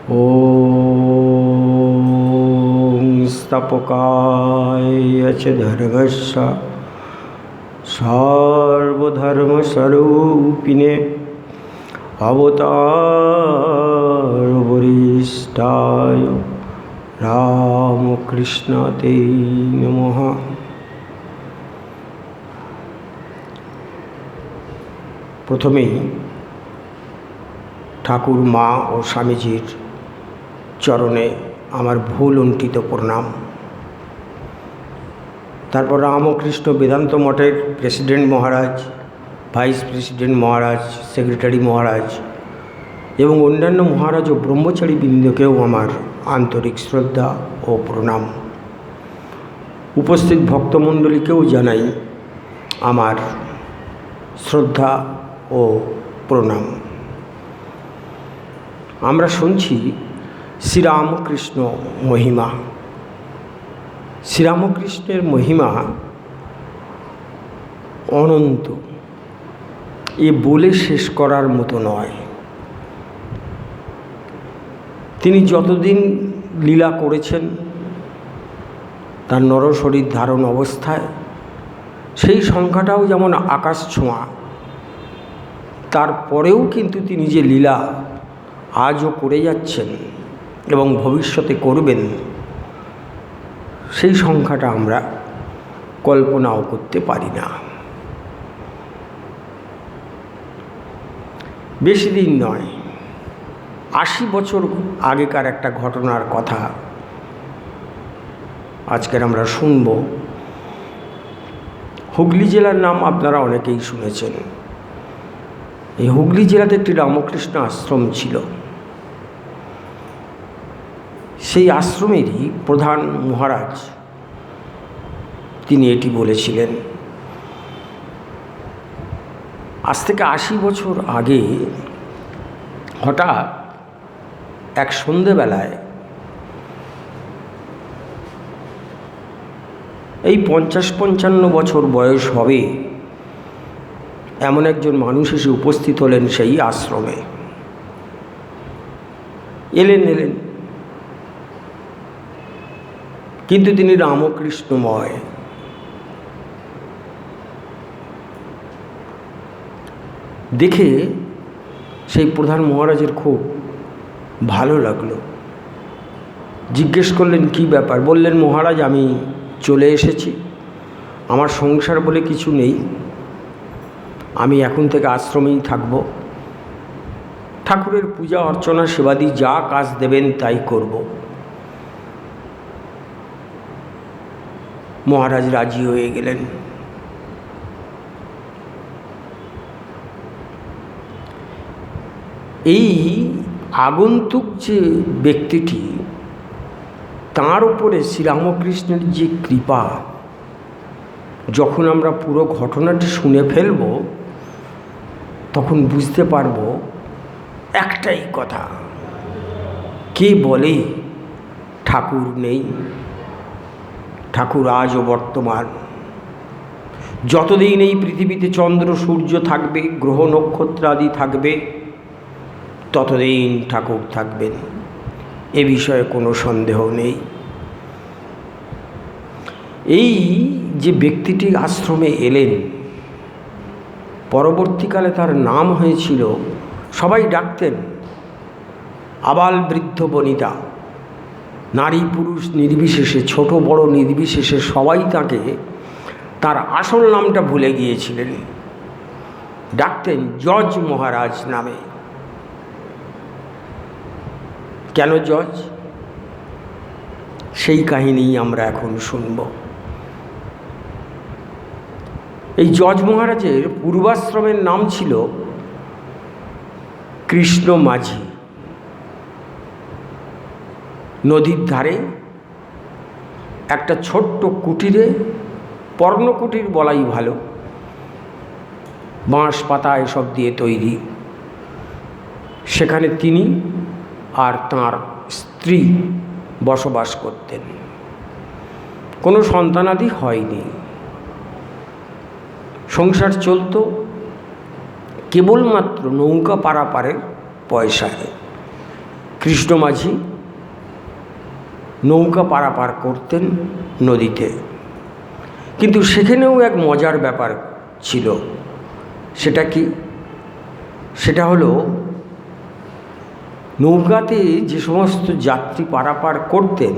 ॐ स्थापकाय च धर्मस्य सर्वधर्मस्वरूपिणे अवतारवरिष्ठाय रामकृष्णते नमः। प्रथमेই ঠাকুর মা ও স্বামীজির চরণে আমার ভুলুণ্ঠিত প্রণাম। তারপর রামকৃষ্ণ বেদান্ত মঠের প্রেসিডেন্ট মহারাজ, ভাইস প্রেসিডেন্ট মহারাজ, সেক্রেটারি মহারাজ এবং অন্যান্য মহারাজ ও ব্রহ্মচারী বৃন্দকেও আমার আন্তরিক শ্রদ্ধা ও প্রণাম। উপস্থিত ভক্তমণ্ডলীকেও জানাই আমার শ্রদ্ধা ও প্রণাম। আমরা শুনছি শ্রীরামকৃষ্ণ মহিমা। শ্রীরামকৃষ্ণের মহিমা অনন্ত, এ বলে শেষ করার মতো নয়। তিনি যতদিন লীলা করেছেন তার নরশরীর ধারণ অবস্থায়, সেই সংখ্যাটাও যেমন আকাশ ছোঁয়া। তারপরেও কিন্তু তিনি যে লীলা আজও করে যাচ্ছেন এবং ভবিষ্যতে করবেন, সেই সংখ্যাটা আমরা কল্পনাও করতে পারি না। বেশি দিন নয়, ৮০ বছর আগেকার একটা ঘটনার কথা আজকের আমরা শুনব। হুগলি জেলার নাম আপনারা অনেকেই শুনেছেন। এই হুগলি জেলাতে একটি রামকৃষ্ণ আশ্রম ছিল। সেই আশ্রমেরই প্রধান মহারাজ তিনি এটি বলেছিলেন। আজ থেকে ৮০ বছর আগে হঠাৎ এক সন্ধেবেলায় এই ৫০-৫৫ বছর বয়স হবে এমন একজন মানুষ এসে উপস্থিত হলেন সেই আশ্রমে। এলেন কিন্তু তিনি রামকৃষ্ণময়। দেখে সেই প্রধান মহারাজের খুব ভালো লাগলো। জিজ্ঞেস করলেন কি ব্যাপার। বললেন, মহারাজ, আমি চলে এসেছি, আমার সংসার বলে কিছু নেই, আমি এখন থেকে আশ্রমেই থাকব, ঠাকুরের পূজা অর্চনা সেবাদি যা কাজ দেবেন তাই করব। মহারাজ রাজি হয়ে গেলেন। এই আগন্তুক যে ব্যক্তিটি, তাঁর উপরে শ্রীরামকৃষ্ণের যে কৃপা, যখন আমরা পুরো ঘটনাটি শুনে ফেলব তখন বুঝতে পারব একটাই কথা, কে বলে ঠাকুর নেই? ঠাকুর আজও বর্তমান। যতদিন এই পৃথিবীতে চন্দ্র সূর্য থাকবে, গ্রহ নক্ষত্র আদি থাকবে, ততদিন ঠাকুর থাকবেন, এ বিষয়ে কোনো সন্দেহ নেই। এই যে ব্যক্তিটি আশ্রমে এলেন, পরবর্তীকালে তার নাম হয়েছিল, সবাই ডাকতেন আবাল বৃদ্ধ বনিতা, নারী পুরুষ নির্বিশেষে, ছোট বড় নির্বিশেষে সবাই তাকে তার আসল নামটা ভুলে গিয়েছিলেন, ডাকতেন জজ মহারাজ নামে। কেন জজ? সেই কাহিনী আমরা এখন শুনব। এই জজ মহারাজের পূর্বাশ্রমের নাম ছিল কৃষ্ণ মাঝি। নদীর ধারে একটা ছোট্ট কুটিরে, পর্ণকুটির বলাই ভালো, বাঁশ পাতা এসব দিয়ে তৈরি, সেখানে তিনি আর তাঁর স্ত্রী বসবাস করতেন। কোনো সন্তানাদি হয়নি, সংসার চলত কেবলমাত্র নৌকা পারাপারের পয়সায়। কৃষ্ণ মাঝি নৌকা পারাপার করতেন নদীতে, কিন্তু সেখানেও এক মজার ব্যাপার ছিল। সেটা কি? সেটা হলো নৌকাতে যে সমস্ত যাত্রী পারাপার করতেন,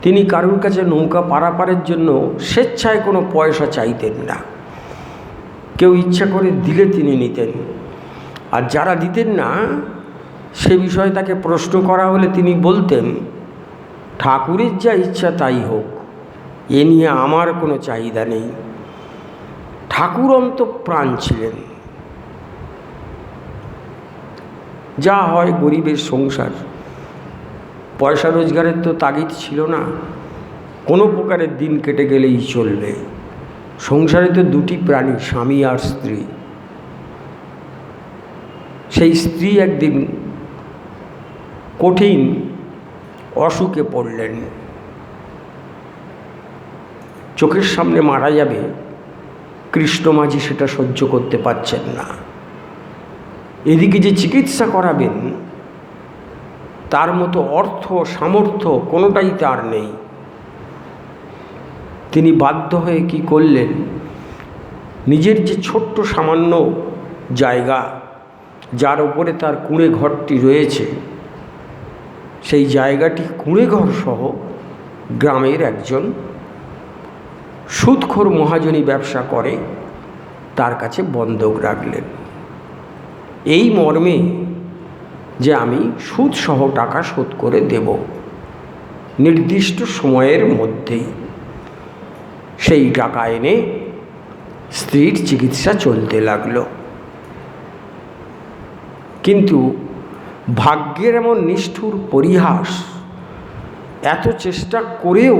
তিনি কারোর কাছে নৌকা পারাপারের জন্য স্বেচ্ছায় কোনো পয়সা চাইতেন না। কেউ ইচ্ছা করে দিলে তিনি নিতেন, আর যারা দিতেন না সে বিষয়ে তাকে প্রশ্ন করা হলে তিনি বলতেন, ঠাকুরের যা ইচ্ছা তাই হোক, এ নিয়ে আমার কোনো চাহিদা নেই। ঠাকুর অন্তঃপ্রাণ ছিলেন। যা হয় গরিবের সংসার, পয়সা রোজগারের তো তাগিদ ছিল না, কোনো প্রকারের দিন কেটে গেলেই চলবে। সংসারে তো দুটি প্রাণী, স্বামী আর স্ত্রী। সেই স্ত্রী একদিন কঠিন অসুখে পড়লেন, চোখের সামনে মারা যাবে। কৃষ্ণ মাঝি সেটা সহ্য করতে পারছেন না। এদিকে যে চিকিৎসা করাবেন তার মতো অর্থ সামর্থ্য কোনোটাই তার নেই। তিনি বাধ্য হয়ে কি করলেন, নিজের যে ছোট্ট সামান্য জায়গা, যার উপরে তার কুঁড়ে ঘরটি রয়েছে, সেই জায়গাটি কুঁড়ে ঘর সহ গ্রামের একজন সুদখোর মহাজনী ব্যবসা করে তার কাছে বন্ধক রাখলেন, এই মর্মে যে আমি সুদসহ টাকা শোধ করে দেব নির্দিষ্ট সময়ের মধ্যেই। সেই টাকা এনে স্ত্রীর চিকিৎসা চলতে লাগলো। কিন্তু ভাগ্যের এমন নিষ্ঠুর পরিহাস, এত চেষ্টা করেও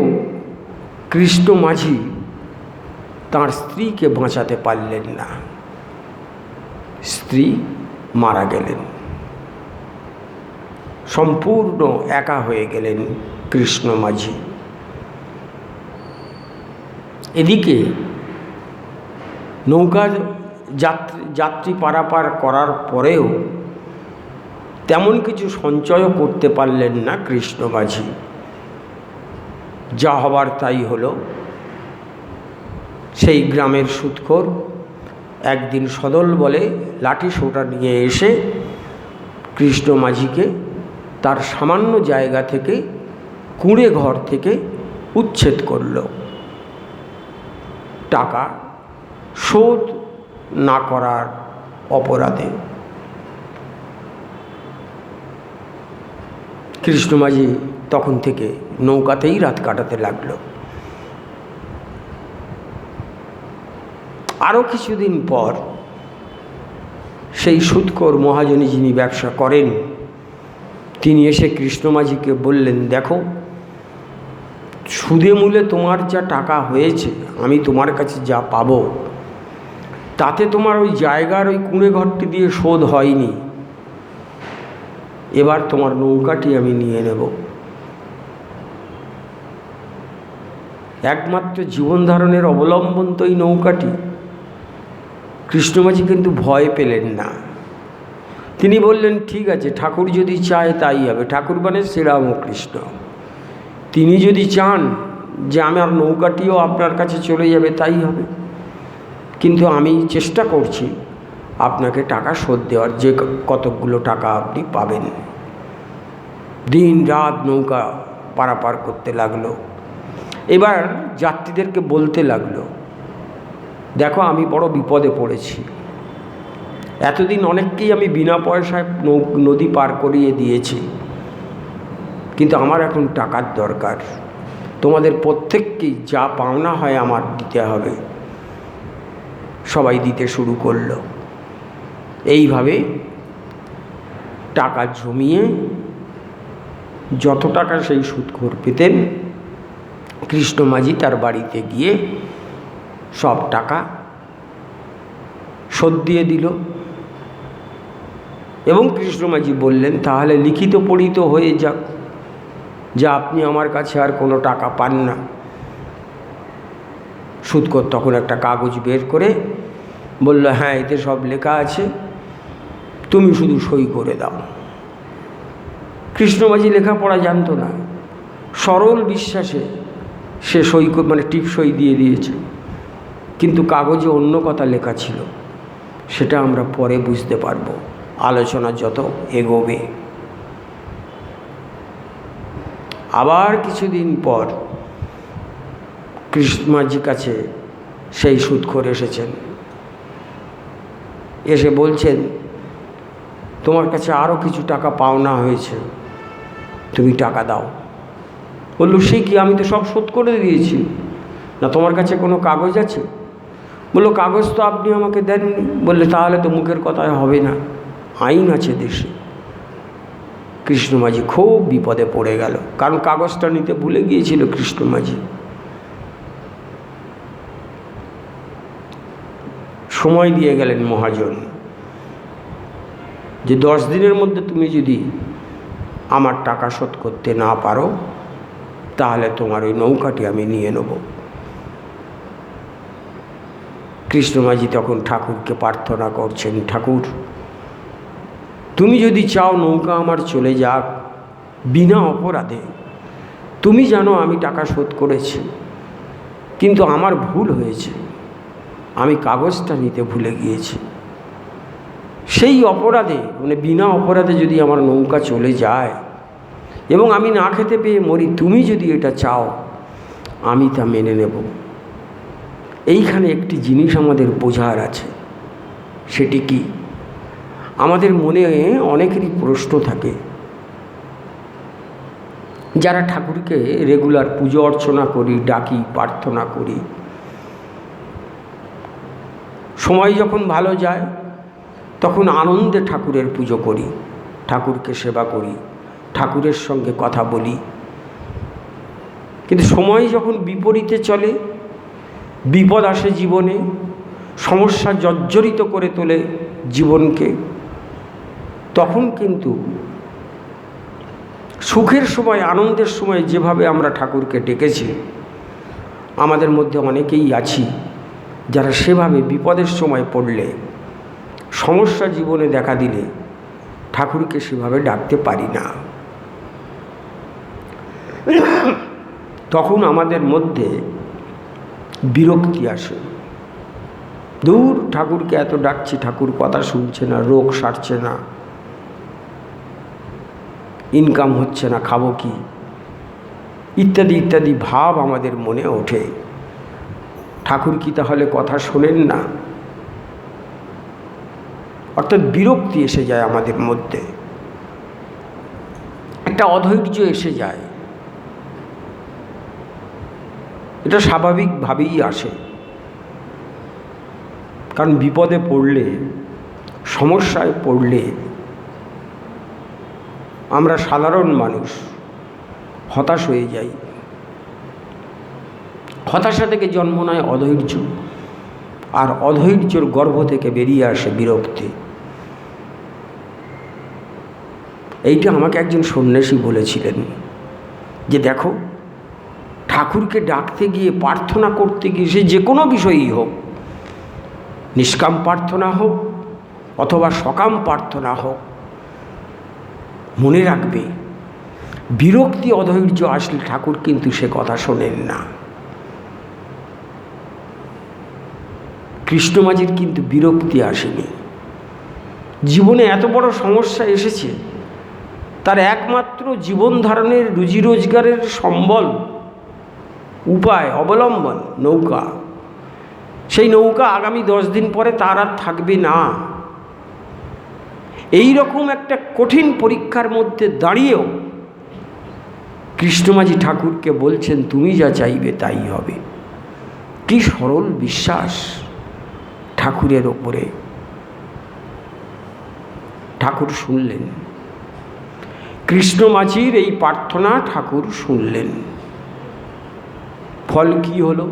কৃষ্ণ মাঝি তাঁর স্ত্রীকে বাঁচাতে পারলেন না। স্ত্রী মারা গেলেন, সম্পূর্ণ একা হয়ে গেলেন কৃষ্ণ মাঝি। এদিকে নৌকা যাত্রী পারাপার করার পরেও তেমন কিছু সঞ্চয়ও করতে পারলেন না কৃষ্ণ মাঝি। যা হবার তাই হলো। সেই গ্রামের সুদখোর একদিন সদল বলে লাঠি সোঁটা নিয়ে এসে কৃষ্ণ মাঝিকে তার সামান্য জায়গা থেকে, কুঁড়ে ঘর থেকে উচ্ছেদ করল, টাকা শোধ না করার অপরাধে। কৃষ্ণ মাঝি তখন থেকে নৌকাতেই রাত কাটাতে লাগলো। আরও কিছুদিন পর সেই সুদখোর মহাজনী যিনি ব্যবসা করেন, তিনি এসে কৃষ্ণ মাঝিকে বললেন, দেখো, সুদে মূলে তোমার যা টাকা হয়েছে, আমি তোমার কাছে যা পাবো, তাতে তোমার ওই জায়গার ওই কুঁড়ে ঘরটি দিয়ে শোধ হয়নি। এবার তোমার নৌকাটি আমি নিয়ে নেব। একমাত্র জীবন ধারণের অবলম্বন তো এই নৌকাটি। কৃষ্ণ মাঝি কিন্তু ভয় পেলেন না। তিনি বললেন, ঠিক আছে, ঠাকুর যদি চায় তাই হবে। ঠাকুর মানে শ্রীরামকৃষ্ণ। তিনি যদি চান যে আমার নৌকাটিও আপনার কাছে চলে যাবে, তাই হবে। কিন্তু আমি চেষ্টা করছি আপনাকে টাকা শোধ দেওয়ার, যে কতকগুলো টাকা আপনি পাবেন। দিন রাত নৌকা পারাপার করতে লাগলো। এবার যাত্রীদেরকে বলতে লাগলো, দেখো, আমি বড় বিপদে পড়েছি। এতদিন অনেককেই আমি বিনা পয়সায় নদী পার করিয়ে দিয়েছি, কিন্তু আমার এখন টাকার দরকার। তোমাদের প্রত্যেককেই যা পাওনা হয় আমার দিতে হবে। সবাই দিতে শুরু করলো। এইভাবে টাকা জমিয়ে যত টাকা সেই সুদখোর পেতেন, কৃষ্ণ মাঝি তার বাড়িতে গিয়ে সব টাকা শোধ দিয়ে দিল। এবং কৃষ্ণ মাঝি বললেন, তাহলে লিখিত পড়িত হয়ে যাক যে আপনি আমার কাছে আর কোনো টাকা পান না। সুদখোর তখন একটা কাগজ বের করে বলল, হ্যাঁ, এতে সব লেখা আছে, তুমি শুধু সই করে দাও। কৃষ্ণমাঝি লেখাপড়া জানতো না, সরল বিশ্বাসে সে টিপ সই দিয়ে দিয়েছে, কিন্তু কাগজে অন্য কথা লেখা ছিল। সেটা আমরা পরে বুঝতে পারবো আলোচনা যত এগোবে। আবার কিছুদিন পর কৃষ্ণমাঝির কাছে সেই সুদখোর এসেছেন, এসে বলছেন, তোমার কাছে আরও কিছু টাকা পাওনা হয়েছে, তুমি টাকা দাও। বলল, সে কি, আমি তো সব শোধ করে দিয়েছি। না, তোমার কাছে কোনো কাগজ আছে? বলল, কাগজ তো আপনি আমাকে দেননি। বললে, তাহলে তো মুখের কথায় হবে না, আইন আছে দেশে। কৃষ্ণমাঝি খুব বিপদে পড়ে গেল, কারণ কাগজটা নিতে ভুলে গিয়েছিল কৃষ্ণমাঝি। সময় দিয়ে গেলেন মহাজন, যে 10 দিনের মধ্যে তুমি যদি আমার টাকা শোধ করতে না পারো, তাহলে তোমার ওই নৌকাটি আমি নিয়ে নেব। কৃষ্ণমাঝি তখন ঠাকুরকে প্রার্থনা করছেন, ঠাকুর, তুমি যদি চাও নৌকা আমার চলে যাক বিনা অপরাধে, তুমি জানো আমি টাকা শোধ করেছি, কিন্তু আমার ভুল হয়েছে, আমি কাগজটা নিতে ভুলে গিয়েছি। সেই অপরাধে, বিনা অপরাধে যদি আমার নৌকা চলে যায় এবং আমি না খেতে পেয়ে মরি, তুমি যদি এটা চাও, আমি তা মেনে নেব। এইখানে একটি জিনিস আমাদের বোঝার আছে, সেটি কি? আমাদের মনে অনেকেরই প্রশ্ন থাকে, যারা ঠাকুরকে রেগুলার পুজো অর্চনা করি, ডাকি, প্রার্থনা করি, সময় যখন ভালো যায় তখন আনন্দে ঠাকুরের পুজো করি, ঠাকুরকে সেবা করি, ঠাকুরের সঙ্গে কথা বলি, কিন্তু সময় যখন বিপরীতে চলে, বিপদ আসে জীবনে, সমস্যা জর্জরিত করে তোলে জীবনকে, তখন কিন্তু সুখের সময়, আনন্দের সময় যেভাবে আমরা ঠাকুরকে ডেকেছি, আমাদের মধ্যে অনেকেই আছি যারা সেভাবে বিপদের সময় পড়লে, সমস্যা জীবনে দেখা দিলে ঠাকুরকে সেভাবে ডাকতে পারি না। তখন আমাদের মধ্যে বিরক্তি আসে, দূর, ঠাকুরকে এত ডাকছি, ঠাকুর কথা শুনছে না, রোগ সারছে না, ইনকাম হচ্ছে না, খাবো কি, ইত্যাদি ইত্যাদি ভাব আমাদের মনে ওঠে। ঠাকুর কি তাহলে কথা শোনেন না? অর্থাৎ বিরক্তি এসে যায় আমাদের মধ্যে, একটা অধৈর্য এসে যায়। এটা স্বাভাবিকভাবেই আসে, কারণ বিপদে পড়লে, সমস্যায় পড়লে আমরা সাধারণ মানুষ হতাশ হয়ে যাই। হতাশা থেকে জন্ম নেয় অধৈর্য, আর অধৈর্যর গর্ভ থেকে বেরিয়ে আসে বিরক্তি। এইটা আমাকে একজন সন্ন্যাসী বলেছিলেন, যে দেখো, ঠাকুরকে ডাকতে গিয়ে, প্রার্থনা করতে গিয়ে, সে যে কোনো বিষয়ই হোক, নিষ্কাম প্রার্থনা হোক অথবা সকাম প্রার্থনা হোক, মনে রাখবে বিরক্তি, অধৈর্য আসলে ঠাকুর কিন্তু সে কথা শোনেন না। কৃষ্ণমাঝির কিন্তু বিরক্তি আসেনি। জীবনে এত বড় সমস্যা এসেছে, তার একমাত্র জীবন ধারণের, রুজি রোজগারের সম্বল, উপায়, অবলম্বন নৌকা। সেই নৌকা আগামী 10 দিন পরে তার আর থাকবে না। এই রকম একটা কঠিন পরীক্ষার মধ্যে দাঁড়িয়েও কৃষ্ণমাঝি ঠাকুরকে বলছেন, তুমি যা চাইবে তাই হবে। কি সরল বিশ্বাস ঠাকুরের ওপরে! ঠাকুর শুনলেন, কৃষ্ণমাঝির এই প্রার্থনা ঠাকুর শুনলেন। ফল কি হলো?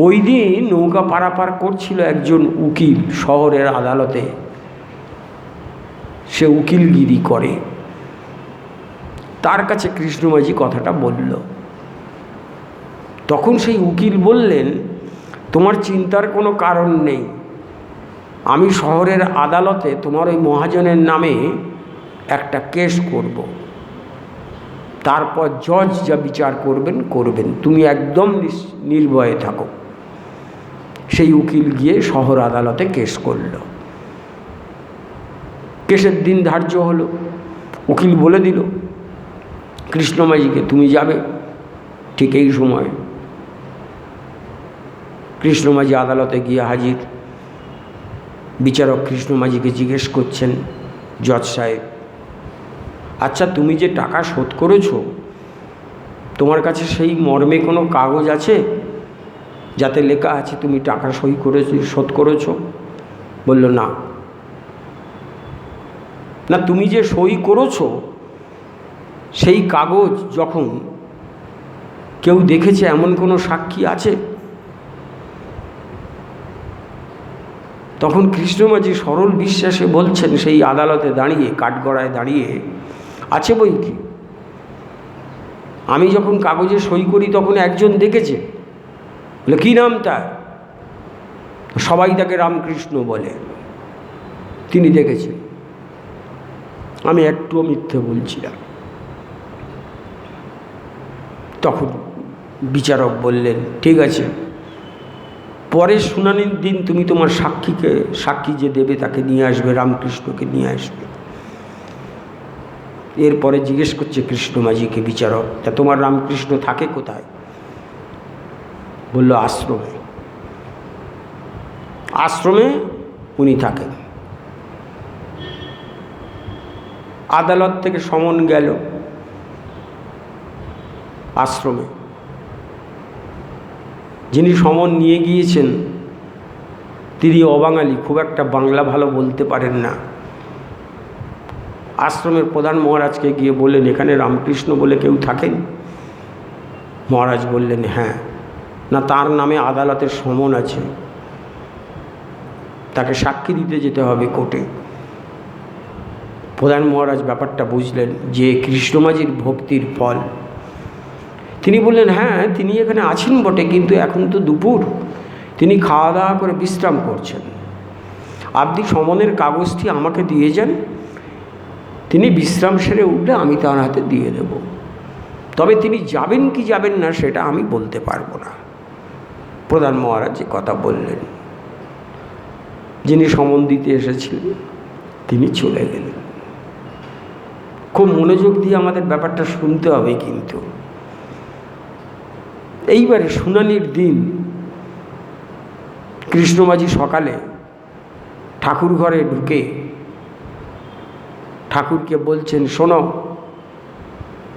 ওই দিন নৌকা পারাপার করছিল একজন উকিল শহরের আদালতে। সে উকিলগিরি করে, তার কাছে কৃষ্ণমাঝি কথাটা বলল। তখন সেই উকিল বললেন, তোমার চিন্তার কোনো কারণ নেই, আমি শহরের আদালতে তোমার ওই মহাজনের নামে একটা কেস করব, তারপর জজ যা বিচার করবেন করবেন, তুমি একদম নির্ভয়ে থাকো। সেই উকিল গিয়ে শহর আদালতে কেস করল। কেসের দিন ধার্য হলো। উকিল বলে দিল কৃষ্ণমাঝিকে, তুমি যাবে ঠিক এই সময়। কৃষ্ণমাঝি আদালতে গিয়ে হাজির। বিচারক কৃষ্ণমাঝিকে জিজ্ঞেস করছেন, জজ সাহেব, আচ্ছা তুমি যে টাকা শোধ করেছো, তোমার কাছে সেই মর্মে কোনো কাগজ আছে যাতে লেখা আছে তুমি টাকা শোধ করেছো? বলল না। না, তুমি যে সই করেছো সেই কাগজ যখন কেউ দেখেছে এমন কোনো সাক্ষী আছে? তখন কৃষ্ণমাঝি সরল বিশ্বাসে বলছেন, সেই আদালতে দাঁড়িয়ে, কাঠগড়ায় দাঁড়িয়ে, আছে বই কি, আমি যখন কাগজে সই করি তখন একজন দেখেছে। বলে কী নাম তার? সবাই তাকে রামকৃষ্ণ বলে, তিনি দেখেছেন। আমি একটুও মিথ্যে বলছি না। তখন বিচারক বললেন, ঠিক আছে, পরের শুনানির দিন তুমি তোমার সাক্ষী যে দেবে তাকে নিয়ে আসবে, রামকৃষ্ণকে নিয়ে আসবে। এরপরে জিজ্ঞেস করছে কৃষ্ণমাঝিকে বিচারক, তা তোমার রামকৃষ্ণ থাকে কোথায়? বলল আশ্রমে। আশ্রমে উনি থাকেন। আদালত থেকে সমন গেল আশ্রমে। যিনি সমন নিয়ে গিয়েছেন তিনি অবাঙালি, খুব একটা বাংলা ভালো বলতে পারেন না। আশ্রমের প্রধান মহারাজকে গিয়ে বললেন, এখানে রামকৃষ্ণ বলে কেউ থাকেন? মহারাজ বললেন, হ্যাঁ। না, তার নামে আদালতের সমন আছে, তাকে সাক্ষী দিতে যেতে হবে কোর্টে। প্রধান মহারাজ ব্যাপারটা বুঝলেন যে কৃষ্ণমাঝির ভক্তির ফল। তিনি বললেন, হ্যাঁ তিনি এখানে আছেন বটে, কিন্তু এখন তো দুপুর, তিনি খাওয়া দাওয়া করে বিশ্রাম করছেন। আপনি সমনের কাগজটি আমাকে দিয়ে যান, তিনি বিশ্রাম সেরে উঠলে আমি তার হাতে দিয়ে দেব। তবে তিনি যাবেন কি যাবেন না সেটা আমি বলতে পারবো না। প্রধান মহারাজ যে কথা বললেন, যিনি সমন দিতে এসেছিলেন তিনি চলে গেলেন। খুব মনোযোগ দিয়ে আমাদের ব্যাপারটা শুনতে হবে কিন্তু। এইবারে শুনানির দিন কৃষ্ণমাঝি সকালে ঠাকুর ঘরে ঢুকে ঠাকুরকে বলছেন, শোনো,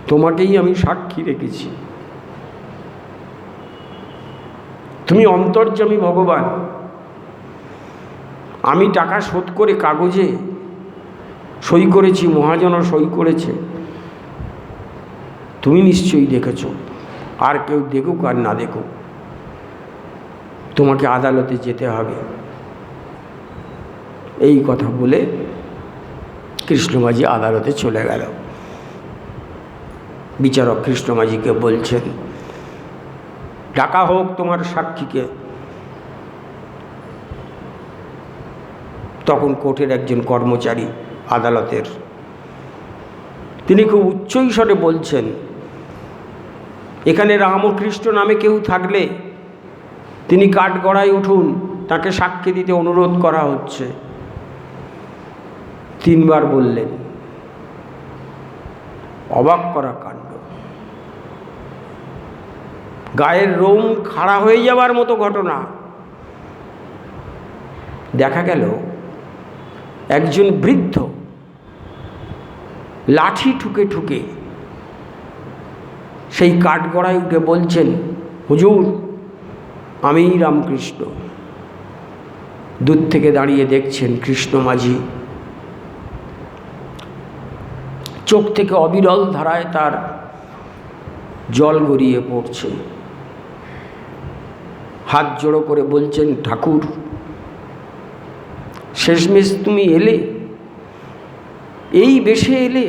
তোমাকেই আমি সাক্ষী রেখেছি, তুমি অন্তর্যামী ভগবান। আমি টাকা শোধ করে কাগজে সই করেছি, মহাজনও সই করেছে, তুমি নিশ্চয়ই দেখেছ। আর কেউ দেখুক আর না দেখুক, তোমাকে আদালতে যেতে হবে। এই কথা বলে কৃষ্ণমাঝি আদালতে চলে গেল। বিচারক কৃষ্ণমাঝিকে বলছেন, ডাকা হোক তোমার সাক্ষীকে। তখন কোর্টের একজন কর্মচারী আদালতের, তিনি খুব উচ্চ স্বরে বলছেন, এখানে রামকৃষ্ণ নামে কেউ থাকলে তিনি কাঠগড়ায় উঠুন, তাকে সাক্ষী দিতে অনুরোধ করা হচ্ছে। তিনবার বললেন। অবাক করা কাণ্ড, গায়ের লোম খাড়া হয়ে যাবার মতো ঘটনা। দেখা গেল একজন বৃদ্ধ লাঠি ঠুকে ঠুকে সেই কাঠগড়ায় উঠে বলছেন, হুজুর আমিই রামকৃষ্ণ। দূর থেকে দাঁড়িয়ে দেখছেন কৃষ্ণমাঝি, চোখ থেকে অবিরল ধারায় তার জল গড়িয়ে পড়ছে। হাত জোড়ো করে বলছেন, ঠাকুর শেষমেশ তুমি এলে, এই বেশে এলে।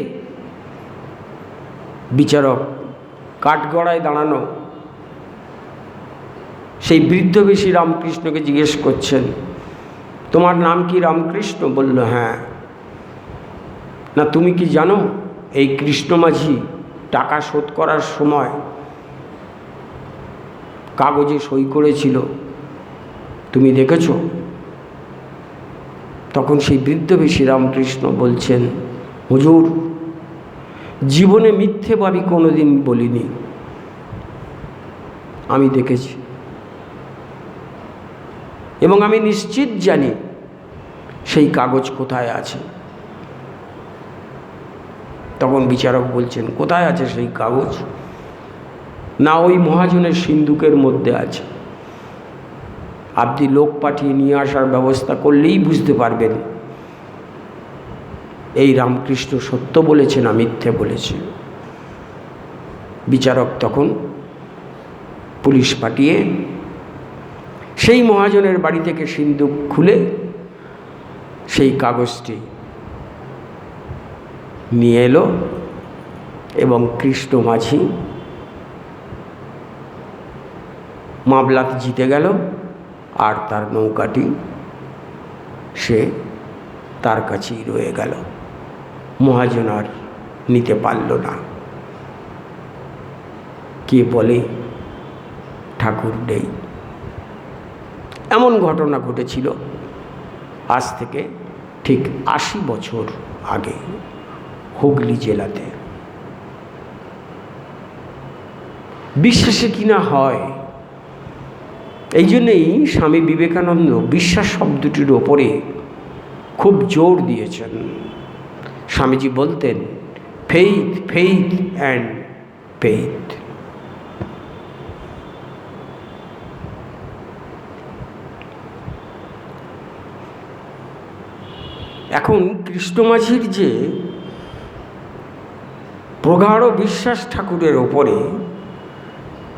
বিচারক কাঠগড়ায় দাঁড়ানো সেই বৃদ্ধ বেশী রামকৃষ্ণকে জিজ্ঞেস করছেন, তোমার নাম কি রামকৃষ্ণ? বলল, হ্যাঁ। না তুমি কি জানো এই কৃষ্ণ মাঝি টাকা শোধ করার সময় কাগজে সই করেছিল, তুমি দেখেছো? তখন সেই বৃদ্ধবেশী রামকৃষ্ণ বলছেন, হুজুর, জীবনে মিথ্যেবাদী কোনোদিন বলিনি, আমি দেখেছি এবং আমি নিশ্চিত জানি সেই কাগজ কোথায় আছে। তখন বিচারক বলছেন, কোথায় আছে সেই কাগজ? না, ওই মহাজনের সিন্দুকের মধ্যে আছে। আপনি লোক পাঠিয়ে নিয়ে আসার ব্যবস্থা করলেই বুঝতে পারবেন এই রামকৃষ্ণ সত্য বলেছে না মিথ্যে বলেছে। বিচারক তখন পুলিশ পাঠিয়ে সেই মহাজনের বাড়ি থেকে সিন্দুক খুলে সেই কাগজটি নিয়ে এলো এবং কৃষ্ণ মাঝি মামলাতে জিতে গেল, আর তার নৌকাটি সে তার কাছেই রয়ে গেল। মহাজন আর নিতে পারল না। কে বলে ঠাকুর নেই? এমন ঘটনা ঘটেছিল আজ থেকে ঠিক ৮০ বছর আগে হুগলি জেলাতে। বিশ্বাসে কিনা হয়, এই জন্যেই স্বামী বিবেকানন্দ বিশ্বাস শব্দটির ওপরে খুব জোর দিয়েছেন। স্বামীজি বলতেন, ফেইথ, ফেইথ অ্যান্ড ফেইথ। এখন কৃষ্ণ মাঝির যে প্রগাঢ় বিশ্বাস ঠাকুরের ওপরে,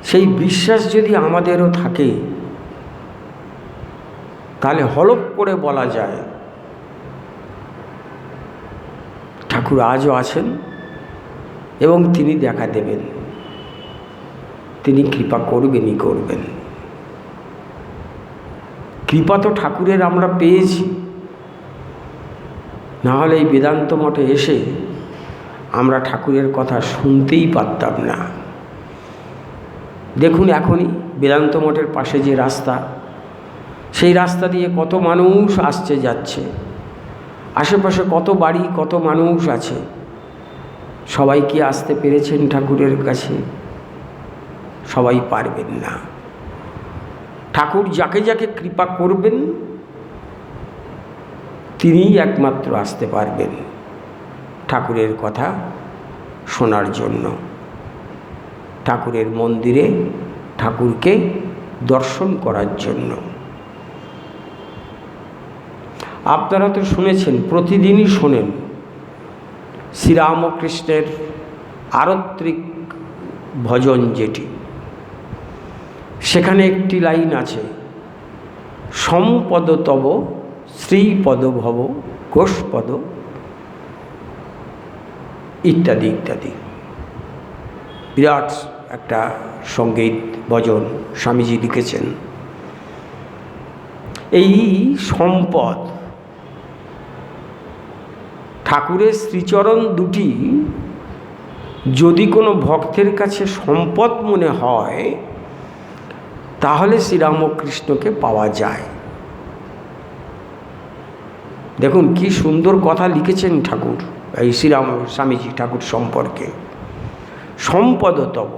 সেই বিশ্বাস যদি আমাদেরও থাকে তাহলে হলফ করে বলা যায় ঠাকুর আজও আছেন এবং তিনি দেখা দেবেন, তিনি কৃপা করবেনই করবেন। কৃপা তো ঠাকুরের আমরা পেয়েছি, না হলে এই বেদান্ত মঠে এসে আমরা ঠাকুরের কথা শুনতেই পারতাম না। দেখুন এখনই বেদান্ত মঠের পাশে যে রাস্তা, সেই রাস্তা দিয়ে কত মানুষ আসছে যাচ্ছে, আশেপাশে কত বাড়ি, কত মানুষ আছে। সবাই কি আসতে পেরেছেন ঠাকুরের কাছে? সবাই পারবেন না। ঠাকুর যাকে যাকে কৃপা করবেন তিনিই একমাত্র আসতে পারবেন ঠাকুরের কথা শোনার জন্য, ঠাকুরের মন্দিরে ঠাকুরকে দর্শন করার জন্য। আপনারা তো শুনেছেন, প্রতিদিনই শোনেন, শ্রীরামকৃষ্ণের আরত্রিক ভজন যেটি, সেখানে একটি লাইন আছে, সম্পদ তব শ্রীপদ ভব কোষপদ, ইত্যাদি ইত্যাদি। বিরাট একটা সঙ্গীত ভজন স্বামীজি লিখেছেন। এই সম্পদ, ঠাকুরের শ্রীচরণ দুটি যদি কোনো ভক্তের কাছে সম্পদ মনে হয় তাহলে শ্রীরামকৃষ্ণকে পাওয়া যায়। দেখুন কি সুন্দর কথা লিখেছেন ঠাকুর, এই স্বামীজি ঠাকুর সম্পর্কে। সম্পদ তব,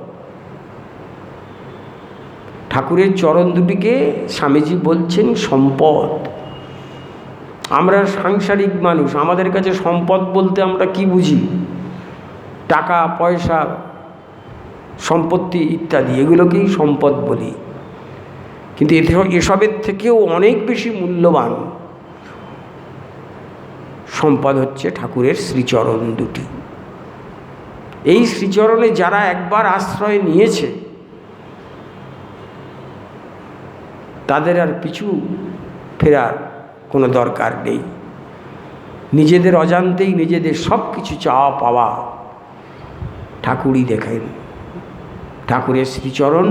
ঠাকুরের চরণ দুটিকে স্বামীজি বলছেন সম্পদ। আমরা সাংসারিক মানুষ, আমাদের কাছে সম্পদ বলতে আমরা কি বুঝি? টাকা পয়সা, সম্পত্তি ইত্যাদি, এগুলোকেই সম্পদ বলি। কিন্তু এসবের থেকেও অনেক বেশি মূল্যবান সম্পদ হচ্ছে ঠাকুরের শ্রীচরণ দুটি। এই শ্রীচরণে যারা একবার আশ্রয় নিয়েছে তাদের আর পিছু ফেরার কোনো দরকার নেই। নিজেদের অজান্তেই নিজেদের সব কিছু চাওয়া পাওয়া ঠাকুরই দেখেন। ঠাকুরের শ্রীচরণ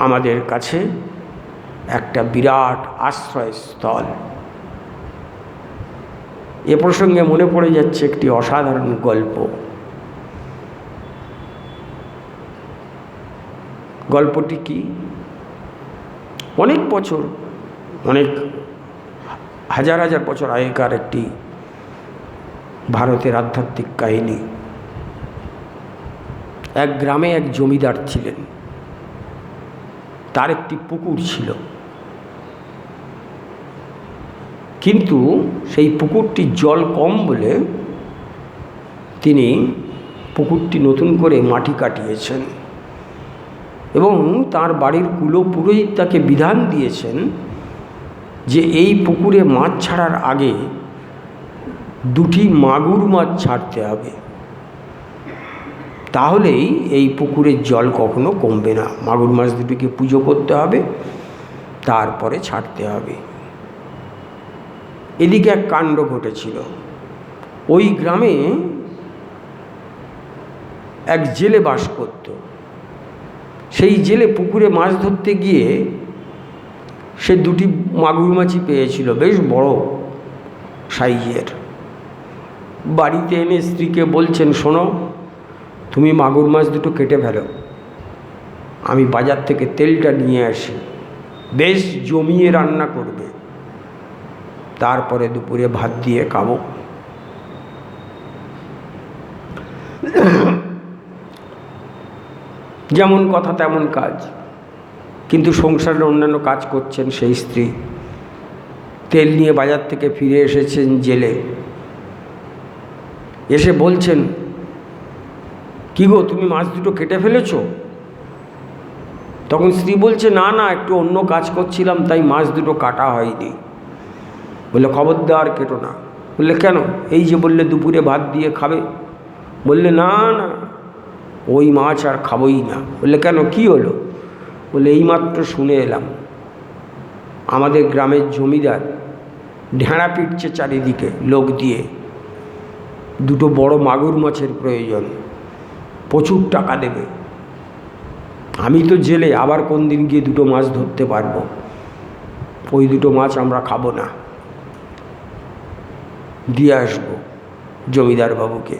আমাদের কাছে একটা বিরাট আশ্রয়স্থল। এ প্রসঙ্গে মনে পড়ে যাচ্ছে একটি অসাধারণ গল্প। গল্পটি কি? অনেক বছর, অনেক হাজার হাজার বছর আগেকার একটি ভারতের আধ্যাত্মিক কাহিনী। এক গ্রামে এক জমিদার ছিলেন, তার একটি পুকুর ছিল, কিন্তু সেই পুকুরটির জল কম বলে তিনি পুকুরটি নতুন করে মাটি কাটিয়েছেন এবং তার বাড়ির কুলপুরোহিত তাকে বিধান দিয়েছেন যে এই পুকুরে মাছ ছাড়ার আগে 2টি মাগুর মাছ ছাড়তে হবে, তাহলেই এই পুকুরের জল কখনো কমবে না। মাগুর মাছ দুটিকে পুজো করতে হবে, তারপরে ছাড়তে হবে। এদিকে এক কাণ্ড ঘটেছিল। ওই গ্রামে এক জেলে বাস করত। সেই জেলে পুকুরে মাছ ধরতে গিয়ে সে 2টি মাগুর মাছই পেয়েছিল, বেশ বড় সাইজের। বাড়িতে এনে স্ত্রীকে বলছেন, শোনো, তুমি মাগুর মাছ দুটো কেটে ফেলো, আমি বাজার থেকে তেলটা নিয়ে আসি, বেশ জমিয়ে রান্না করবে, তারপরে দুপুরে ভাত দিয়ে খাবো। যেমন কথা তেমন কাজ, কিন্তু সংসারের অন্যান্য কাজ করছেন সেই স্ত্রী। তেল নিয়ে বাজার থেকে ফিরে এসেছেন জেলে, এসে বলছেন, কি গো, তুমি মাছ দুটো কেটে ফেলেছো? তখন স্ত্রী বলছে, না না, একটু অন্য কাজ করছিলাম, তাই মাছ দুটো কাটা হয়নি। বললে, খবরদার কেটো না। বললে, কেন? এই যে বললে দুপুরে ভাত দিয়ে খাবে। বললে, না না, ওই মাছ আর খাবোই না। বললে, কেন, কি হলো? বললে, এইমাত্র শুনে এলাম আমাদের গ্রামের জমিদার ঢেঁড়া পিটছে চারিদিকে লোক দিয়ে, 2টো বড় মাগুর মাছের প্রয়োজন, প্রচুর টাকা দেবে। আমি তো জেলে, আবার কোন দিন গিয়ে 2টো মাছ ধরতে পারবো? ওই 2টো মাছ আমরা খাবো না, দিয়ে আসবো জমিদার বাবুকে।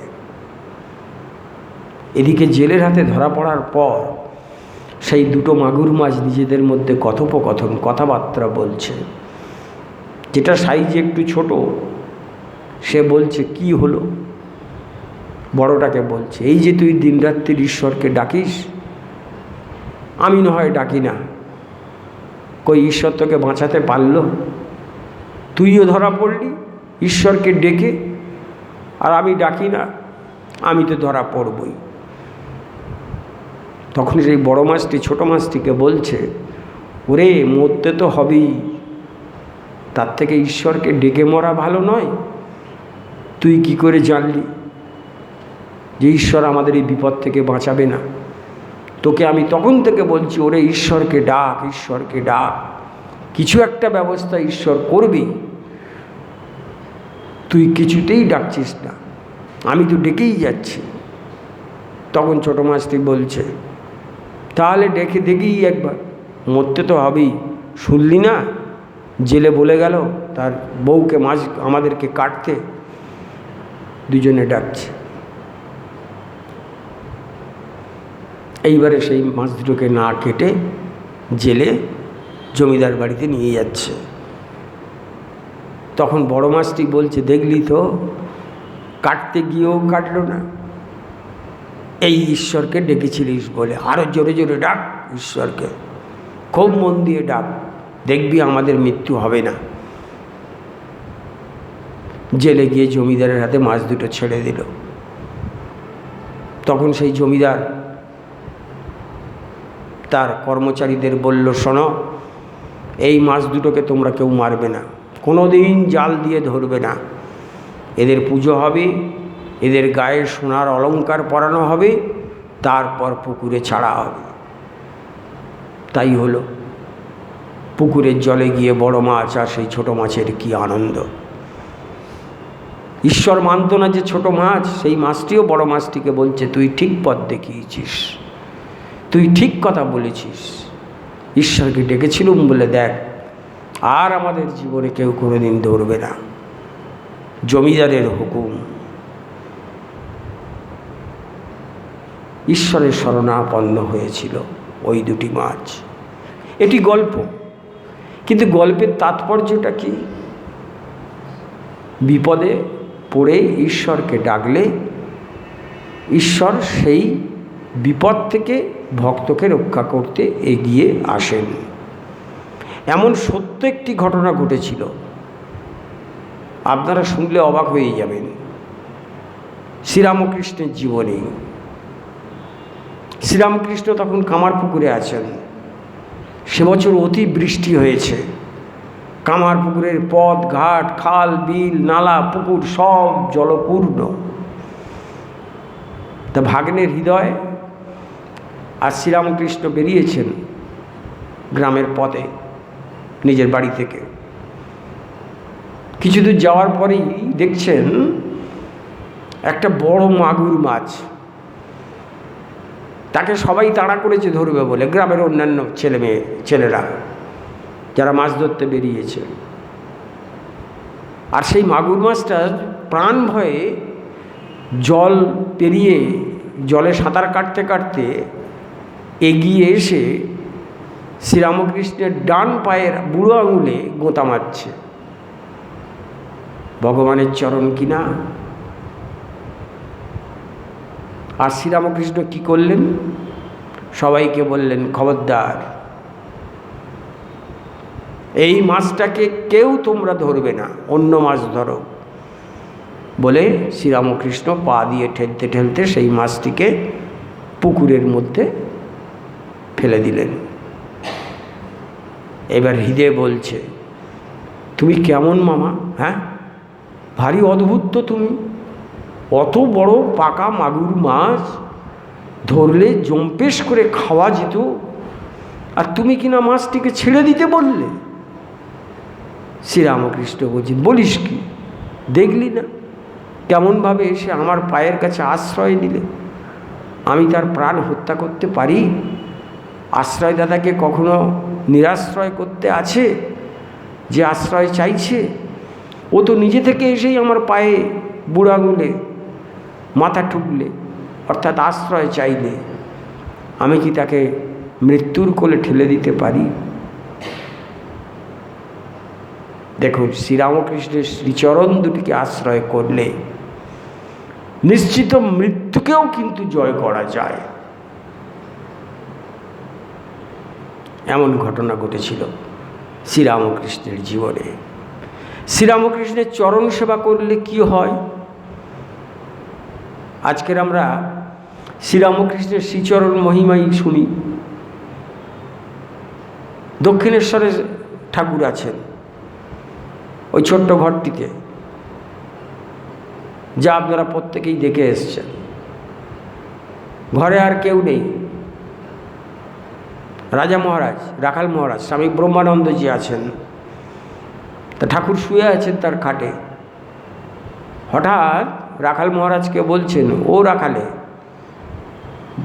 এদিকে জেলের হাতে ধরা পড়ার পর সেই 2টো মাগুর মাছ নিজেদের মধ্যে কথোপকথন, কথাবার্তা বলছে। যেটা সাইজে একটু ছোট, সে বলছে, কি হলো? বড়টাকে বলছে, এই যে তুই দিনরাত্রির ঈশ্বরকে ডাকিস, আমি না হয় ডাকি না, কই ঈশ্বর তোকে বাঁচাতে পারল? তুইও ধরা পড়লি ঈশ্বরকে ডেকে, আর আমি ডাকি না, আমি তো ধরা পড়বই। তখন সেই বড় মাছটি ছোট মাছটিকে বলছে, ওরে, মরতে তো হবেই, তার থেকে ঈশ্বরকে ডেকে মরা ভালো নয়? তুই কি করে জানলি যে ঈশ্বর আমাদের এই বিপদ থেকে বাঁচাবে না? তোকে আমি তখন থেকে বলছি, ওরে, ঈশ্বরকে ডাক, ঈশ্বরকে ডাক, কিছু একটা ব্যবস্থা ঈশ্বর করবেই। তুই কিছুতেই ডাকছিস না, আমি তো ডেকেই যাচ্ছি। তখন ছোট মাছটি বলছে, তাহলে ডেকে দেখি একবার, মরতে তো হবেই। শুনলি না, জেলে বলে গেল তার বউকে মাছ আমাদেরকে কাটতে, দুজনে ডাকছে। এইবারে সেই মাছ দুটোকে না কেটে জেলে জমিদার বাড়িতে নিয়ে যাচ্ছে। তখন বড় মাছটি বলছে, দেখলি তো, কাটতে গিয়েও কাটলো না, এই ঈশ্বরকে ডেকেছিলিস বলে। আরও জোরে জোরে ডাক ঈশ্বরকে, খুব মন দিয়ে ডাক, দেখবি আমাদের মৃত্যু হবে না। জেলে গিয়ে জমিদারের হাতে মাছ দুটো ছেড়ে দিল। তখন সেই জমিদার তার কর্মচারীদের বলল, শোনো, এই মাছ দুটোকে তোমরা কেউ মারবে না, কোনো দিন জাল দিয়ে ধরবে না, এদের পুজো হবে, এদের গায়ে সোনার অলংকার পরানো হবে, তারপর পুকুরে ছাড়া হবে। তাই হলো। পুকুরের জলে গিয়ে বড় মাছ আর সেই ছোট মাছের কি আনন্দ! ঈশ্বর মানত না যে ছোট মাছ, সেই মাছটিও বড় মাছটিকে বলছে, তুই ঠিক পথ দেখিয়েছিস, তুই ঠিক কথা বলেছিস, ঈশ্বরকে ডেকেছিলুম বলে দেখ, আর আমাদের জীবনে কেউ কোনোদিন ধরবে না। জমিদারের হুকুম, ঈশ্বরের শরণাপন্ন হয়েছিল ওই দুটি মাছ। এটি গল্প, কিন্তু গল্পের তাৎপর্যটা কি? বিপদে পড়ে ঈশ্বরকে ডাকলে ঈশ্বর সেই বিপদ থেকে ভক্তকে রক্ষা করতে এগিয়ে আসেন। এমন সত্য একটি ঘটনা ঘটেছিল, আপনারা শুনলে অবাক হয়ে যাবেন। শ্রীরামকৃষ্ণের জীবনী। শ্রীরামকৃষ্ণ তখন কামারপুকুরে আছেন। সে বছর অতি বৃষ্টি হয়েছে। কামারপুকুরের পথ ঘাট, খাল বিল নালা পুকুর সব জলপূর্ণ। তা ভাগ্নের হৃদয় আর শ্রীরামকৃষ্ণ বেরিয়েছেন গ্রামের পথে নিজের বাড়ি থেকে। কিছু দূর যাওয়ার পরেই দেখছেন একটা বড় মাগুর মাছ। তাকে সবাই তাড়া করেছে ধরবে বলে, গ্রামের অন্যান্য ছেলেরা যারা মাছ ধরতে বেরিয়েছে। আর সেই মাগুর মাছটা প্রাণ ভয়ে জল পেরিয়ে জলে সাঁতার কাটতে কাটতে এগিয়ে এসে শ্রীরামকৃষ্ণের ডান পায়ের বুড়ো আঙুলে গোঁতা মারছে। ভগবানের চরণ কিনা। আর শ্রীরামকৃষ্ণ কী করলেন? সবাইকে বললেন, খবরদার, এই মাছটাকে কেউ তোমরা ধরবে না, অন্য মাছ ধরো বলে শ্রীরামকৃষ্ণ পা দিয়ে ঠেলতে ঠেলতে সেই মাছটিকে পুকুরের মধ্যে ফেলে দিলেন। এবার হৃদয় বলছে, তুমি কেমন মামা? হ্যাঁ, ভারী অদ্ভুত তো তুমি। অত বড় পাকা মাগুর মাছ ধরলে জম্পেশ করে খাওয়া যেত, আর তুমি কিনা মাছটিকে ছেড়ে দিতে বললে। শ্রীরামকৃষ্ণ বলছেন, বলিস কি? দেখলি না কেমনভাবে এসে আমার পায়ের কাছে আশ্রয় নিলে? আমি তার প্রাণ হত্যা করতে পারি? আশ্রয়দাতাকে কখনো নিরাশ্রয় করতে আছে? যে আশ্রয় চাইছে ও তো নিজে থেকে এসেই আমার পায়ে বুড়ো আঙুলে মাথা ঠুকলে, অর্থাৎ আশ্রয় চাইলে। আমি কি তাকে মৃত্যুর কোলে ঠেলে দিতে পারি? দেখুন, শ্রীরামকৃষ্ণের শ্রীচরণ দুটিকে আশ্রয় করলে নিশ্চিত মৃত্যুকেও কিন্তু জয় করা যায়। এমন ঘটনা ঘটেছিল শ্রীরামকৃষ্ণের জীবনে। শ্রীরামকৃষ্ণের চরণ সেবা করলে কি হয়? আজকের আমরা শ্রীরামকৃষ্ণের শ্রীচরণ মহিমাই শুনি। দক্ষিণেশ্বরে ঠাকুর আছেন ওই ছোট্ট ঘরটিতে, যা আপনারা প্রত্যেকেই দেখে এসছেন। ঘরে আর কেউ নেই। রাজা মহারাজ, রাখাল মহারাজ, স্বামী ব্রহ্মানন্দজি আছেন। তা ঠাকুর শুয়ে আছেন তার খাটে। হঠাৎ রাখাল মহারাজকে বলছেন, ও রাখালে,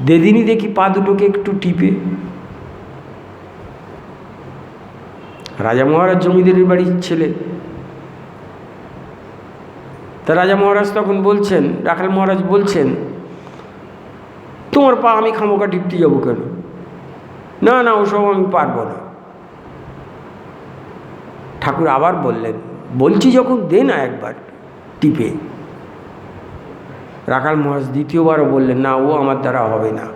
দেদিনী দেখি পা দুটোকে একটু টিপে। রাজা মহারাজ জমিদারের বাড়ির ছেলে। তা রাজা মহারাজ তখন বলছেন, রাখাল মহারাজ বলছেন, তোমার পা আমি খামোকা টিপতে যাবো কেন? না না, ওসব আমি পারবো না। ঠাকুর আবার বললেন, বলছি যখন দে না একবার টিপে। রাখাল মহারাজ দ্বিতীয়বারও বললেন, না, ও আমার দ্বারা হবে না।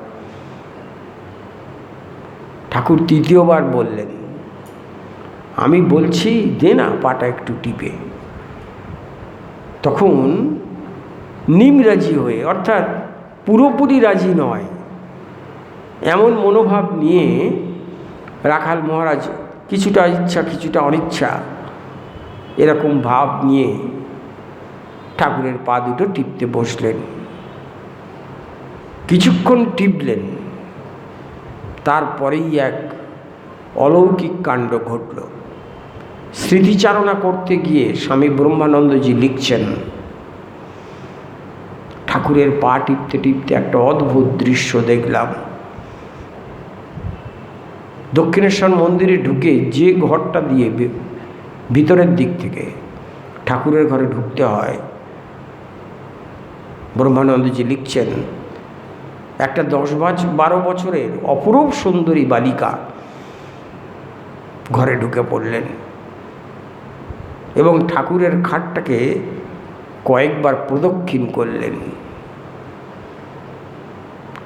ঠাকুর তৃতীয়বার বললেন, আমি বলছি দে না পাটা একটু টিপে। তখন নিমরাজি হয়ে, অর্থাৎ পুরোপুরি রাজি নয় এমন মনোভাব নিয়ে রাখাল মহারাজ কিছুটা ইচ্ছা কিছুটা অনিচ্ছা এরকম ভাব নিয়ে ঠাকুরের পা দুটো টিপতে বসলেন। কিছুক্ষণ টিপলেন, তারপরেই এক অলৌকিক কাণ্ড ঘটল। স্মৃতিচারণা করতে গিয়ে স্বামী ব্রহ্মানন্দজি লিখছেন, ঠাকুরের পা টিপতে টিপতে একটা অদ্ভুত দৃশ্য দেখলাম। দক্ষিণেশ্বর মন্দিরে ঢুকে যে ঘরটা দিয়ে ভিতরের দিক থেকে ঠাকুরের ঘরে ঢুকতে হয়। ব্রহ্মানন্দজি লিখছেন, একটা 10-12 বছরের অপরূপ সুন্দরী বালিকা ঘরে ঢুকে পড়লেন এবং ঠাকুরের খাটটাকে কয়েকবার প্রদক্ষিণ করলেন,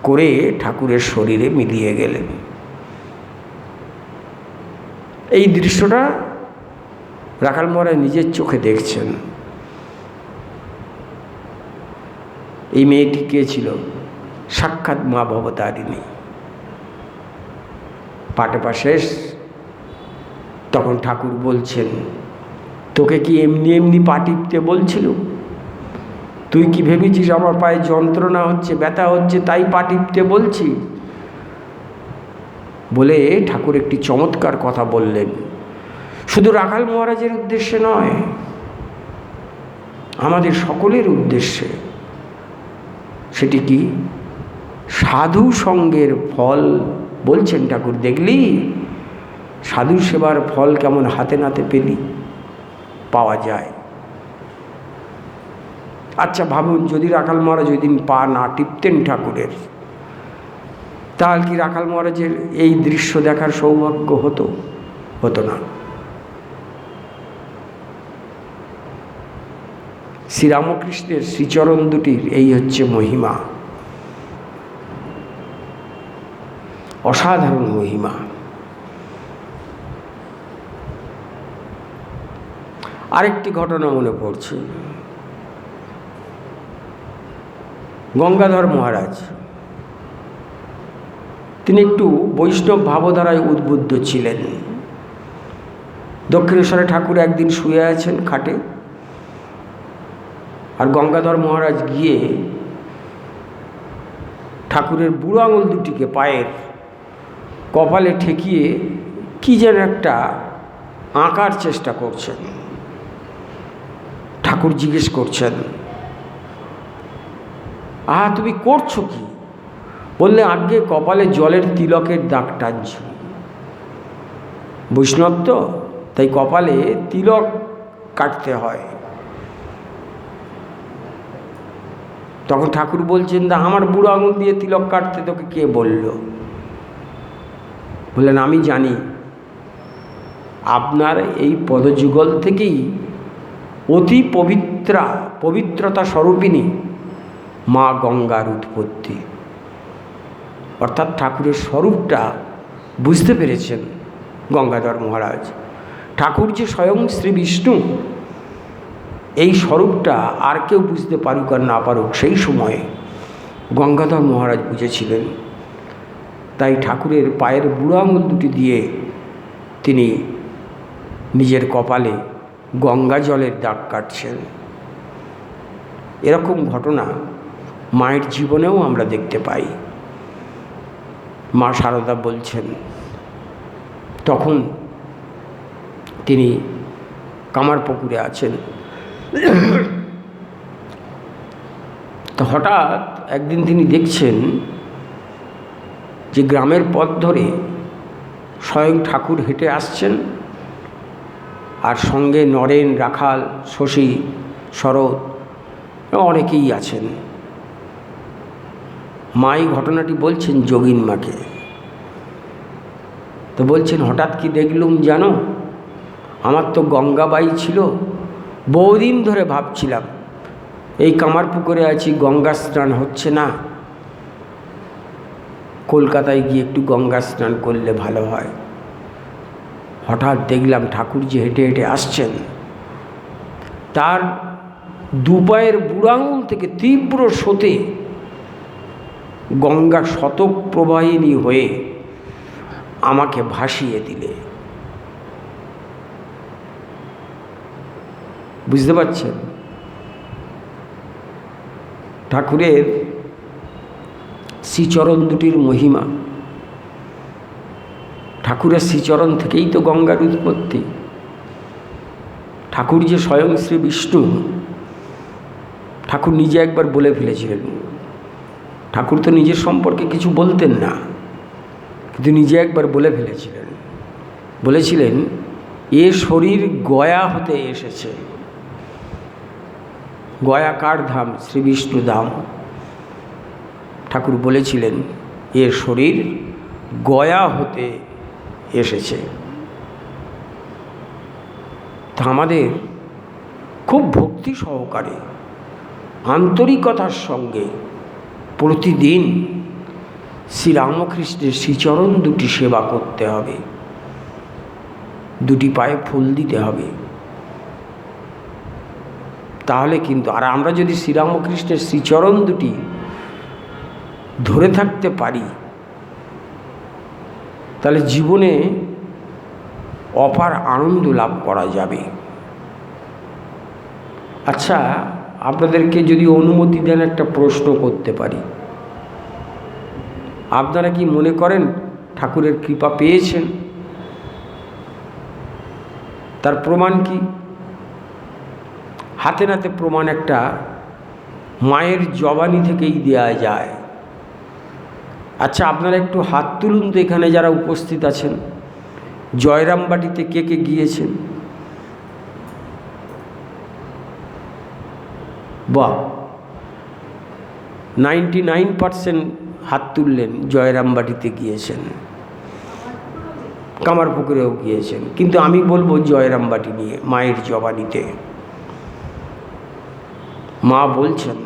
করে ঠাকুরের শরীরে মিলিয়ে গেলেন। এই দৃশ্যটা রাখাল মহারাজ নিজের চোখে দেখছেন। এই মেয়েটি কে ছিল? সাক্ষাৎ মা ভবতারিণী। পাটেপা শেষ। তখন ঠাকুর বলছেন, তোকে কি এমনি এমনি পা টিপতে বলছিল? তুই কি ভেবেছিস আমার পায়ে যন্ত্রণা হচ্ছে, ব্যথা হচ্ছে, তাই পা টিপতে বলছি? বলে ঠাকুর একটি চমৎকার কথা বললেন, শুধু রাখাল মহারাজের উদ্দেশ্যে নয়, আমাদের সকলের উদ্দেশ্যে। সেটি কি? সাধু সঙ্গের ফল। বলছেন ঠাকুর, দেখলি সাধু সেবার ফল কেমন হাতে নাতে পেলি? পাওয়া যায়। আচ্ছা ভাবুন, যদি রাখাল মহারাজ ওই দিন পা না টিপতেন ঠাকুরের, তাহলে কি রাখাল মহারাজের এই দৃশ্য দেখার সৌভাগ্য হতো? হতো না। শ্রীরামকৃষ্ণের শ্রীচরণ দুটির এই হচ্ছে মহিমা, অসাধারণ মহিমা। আরেকটি ঘটনা মনে পড়ছে। গঙ্গাধর মহারাজ, তিনি একটু বৈষ্ণব ভাবধারায় উদ্বুদ্ধ ছিলেন। দক্ষিণেশ্বরে ঠাকুর একদিন শুয়ে আছেন খাটে, আর গঙ্গাধর মহারাজ গিয়ে ঠাকুরের বুড়ো আঙুল দুটিকে পায়ের কপালে ঠেকিয়ে কি যেন একটা আঁকার চেষ্টা করছেন। ঠাকুর জিজ্ঞেস করছেন, আহা তুমি করছো কি? বললে, আগে কপালে জলের তিলকের দাগ টানছি। বৈষ্ণব তো, তাই কপালে তিলক কাটতে হয়। তখন ঠাকুর বলছেন, না আমার বুড়ো আঙুল দিয়ে তিলক কাটতে তোকে কে বলল? বললেন, আমি জানি আপনার এই পদযুগল থেকেই অতি পবিত্রতা স্বরূপিণী মা গঙ্গার উৎপত্তি। অর্থাৎ ঠাকুরের স্বরূপটা বুঝতে পেরেছেন গঙ্গাধর মহারাজ। ঠাকুর যে স্বয়ং শ্রী বিষ্ণু, এই স্বরূপটা আর কেউ বুঝতে পারুক আর না পারুক, সেই সময়ে গঙ্গাধর মহারাজ বুঝেছিলেন। তাই ঠাকুরের পায়ের বুড়ো আঙুল দুটি দিয়ে তিনি নিজের কপালে গঙ্গা জলের দাগ কাটছেন। এরকম ঘটনা মায়ের জীবনেও আমরা দেখতে পাই। মা সারদা বলছেন, তখন তিনি কামারপুকুরে আছেন। তো হঠাৎ একদিন তিনি দেখছেন যে গ্রামের পথ ধরে স্বয়ং ঠাকুর হেঁটে আসছেন, আর সঙ্গে নরেন, রাখাল, শশী, শরৎ অনেকেই আছেন। মাই ঘটনাটি বলছেন যোগিন মাকে। তো বলছেন, হঠাৎ কি দেখলুম জানো? আমার তো গঙ্গাবাই ছিল, বহুদিন ধরে ভাবছিলাম এই কামারপুকুরে আছি, গঙ্গা স্নান হচ্ছে না, কলকাতায় গিয়ে একটু গঙ্গা স্নান করলে ভালো হয়। হঠাৎ দেখলাম ঠাকুর যে হেঁটে হেঁটে আসছেন, তার দুপায়ের বুড়ো আঙুল থেকে তীব্র স্রোতে গঙ্গা শতক প্রবাহিনী হয়ে আমাকে ভাসিয়ে দিলে। বুঝতে পারছেন ঠাকুরের শ্রীচরণ দুটির মহিমা? ঠাকুরের শ্রীচরণ থেকেই তো গঙ্গার উৎপত্তি। ঠাকুর যে স্বয়ং শ্রী বিষ্ণু, ঠাকুর নিজে একবার বলে ফেলেছিলেন। ঠাকুর তো নিজের সম্পর্কে কিছু বলতেন না, কিন্তু নিজে একবার বলে ফেলেছিলেন। বলেছিলেন, এ শরীর গয়া হতে এসেছে, গয়া কার ধাম? শ্রী বিষ্ণু ধাম। ঠাকুর বলেছিলেন এর শরীর গয়া হতে এসেছে। তা আমাদের খুব ভক্তি সহকারে আন্তরিকতার সঙ্গে প্রতিদিন শ্রীরামকৃষ্ণের শ্রীচরণ দুটি সেবা করতে হবে, দুটি পায়ে ফুল দিতে হবে। তাহলে কিন্তু, আর আমরা যদি শ্রীরামকৃষ্ণের শ্রীচরণ দুটি ধরে থাকতে পারি তাহলে জীবনে অপার আনন্দ লাভ করা যাবে। আচ্ছা, আপনাদেরকে যদি অনুমতি দেন একটা প্রশ্ন করতে পারি। আপনারা কি মনে করেন ঠাকুরের কৃপা পেয়েছেন? তার প্রমাণ কি? হাতে নাতে প্রমাণ একটা মায়ের জবানি থেকেই দেয়া যায়। আচ্ছা, আপনারা একটু হাত তুলুন তো, এখানে যারা উপস্থিত আছেন, জয়রামবাটিতে কে কে গিয়েছেন? বাহ, 99% হাত তুললেন জয়রামবাটিতে গিয়েছেন, কামারপুকুরেও গিয়েছেন। কিন্তু আমি বলবো জয়রামবাটি নিয়ে, মায়ের জবানিতে মা বলছেন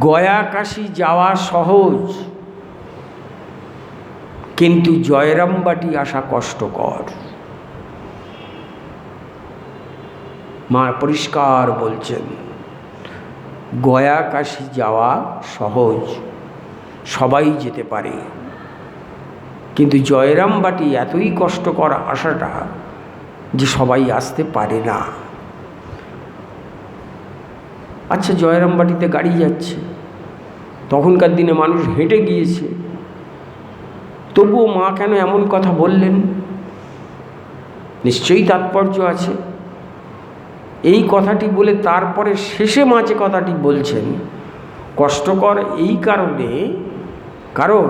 গয়া কাশী যাওয়া সহজ, কিন্তু জয়রামবাটি আসা কষ্টকর। মা পরিষ্কার বলছেন গয়া কাশী যাওয়া সহজ, সবাই যেতে পারে, কিন্তু জয়রামবাটি এতই কষ্টকর আসাটা যে সবাই আসতে পারে না। আচ্ছা, জয়রামবাটিতে গাড়ি যাচ্ছে, তখনকার দিনে মানুষ হেঁটে গিয়েছে, তবুও মা কেন এমন কথা বললেন? নিশ্চয়ই তাৎপর্য আছে। এই কথাটি বলে তারপরে শেষে মা যে কথাটি বলছেন কষ্টকর এই কারণে, কারণ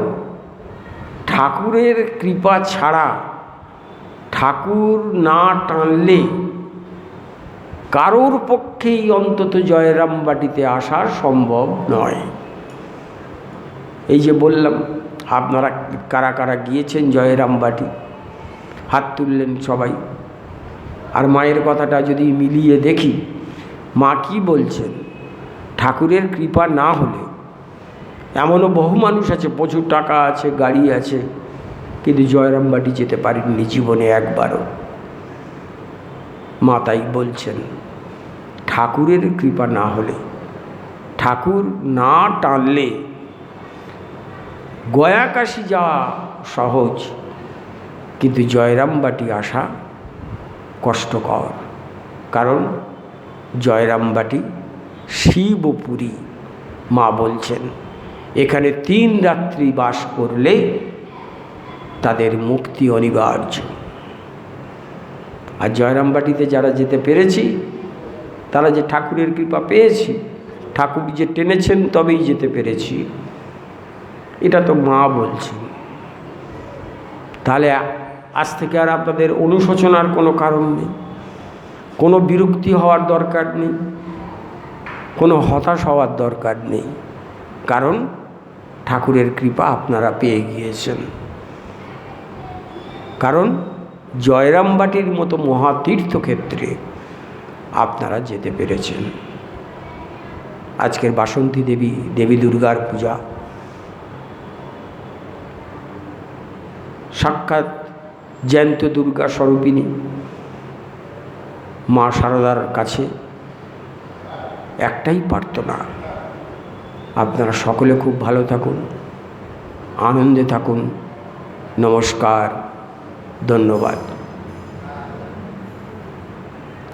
ঠাকুরের কৃপা ছাড়া, ঠাকুর না টানলে কারোর পক্ষেই অন্তত জয়রামবাটিতে আসা সম্ভব নয়। এই যে বললাম, আপনারা কারা কারা গিয়েছেন জয়রামবাটি? হাত তুললেন সবাই। আর মায়ের কথাটা যদি মিলিয়ে দেখি, মা কি বলছেন? ঠাকুরের কৃপা না হলে, এমনও বহু মানুষ আছে, প্রচুর টাকা আছে, গাড়ি আছে, কিন্তু জয়রামবাটি যেতে পারেননি জীবনে একবারও। মা তাই বলছেন ঠাকুরের কৃপা না হলে, ঠাকুর না টানলে গয়া কাশী যাওয়া সহজ, কিন্তু জয়রামবাটি আসা কষ্টকর। কারণ জয়রামবাটি শিবপুরী। মা বলছেন এখানে 3 রাত্রি বাস করলে তাদের মুক্তি অনিবার্য। আর জয়রামবাটিতে যারা যেতে পেরেছি, তারা যে ঠাকুরের কৃপা পেয়েছি, ঠাকুর যে টেনেছেন তবেই যেতে পেরেছি, এটা তো মা বলছেন। তাহলে আজ থেকে আর আপনাদের অনুশোচনার কোনো কারণ নেই, কোনো বিরক্তি হওয়ার দরকার নেই, কোনো হতাশ হওয়ার দরকার নেই, কারণ ঠাকুরের কৃপা আপনারা পেয়ে গিয়েছেন। কারণ জয়রামবাটির মতো মহাতীর্থক্ষেত্রে আপনারা যেতে পেরেছেন। আজকের বাসন্তী দেবী, দেবী দুর্গার পূজা, সাক্ষাৎ জ্যান্ত দুর্গা স্বরূপিণী মা শারদার কাছে একটাই প্রার্থনা, আপনারা সকলে খুব ভালো থাকুন, আনন্দে থাকুন। নমস্কার, ধন্যবাদ।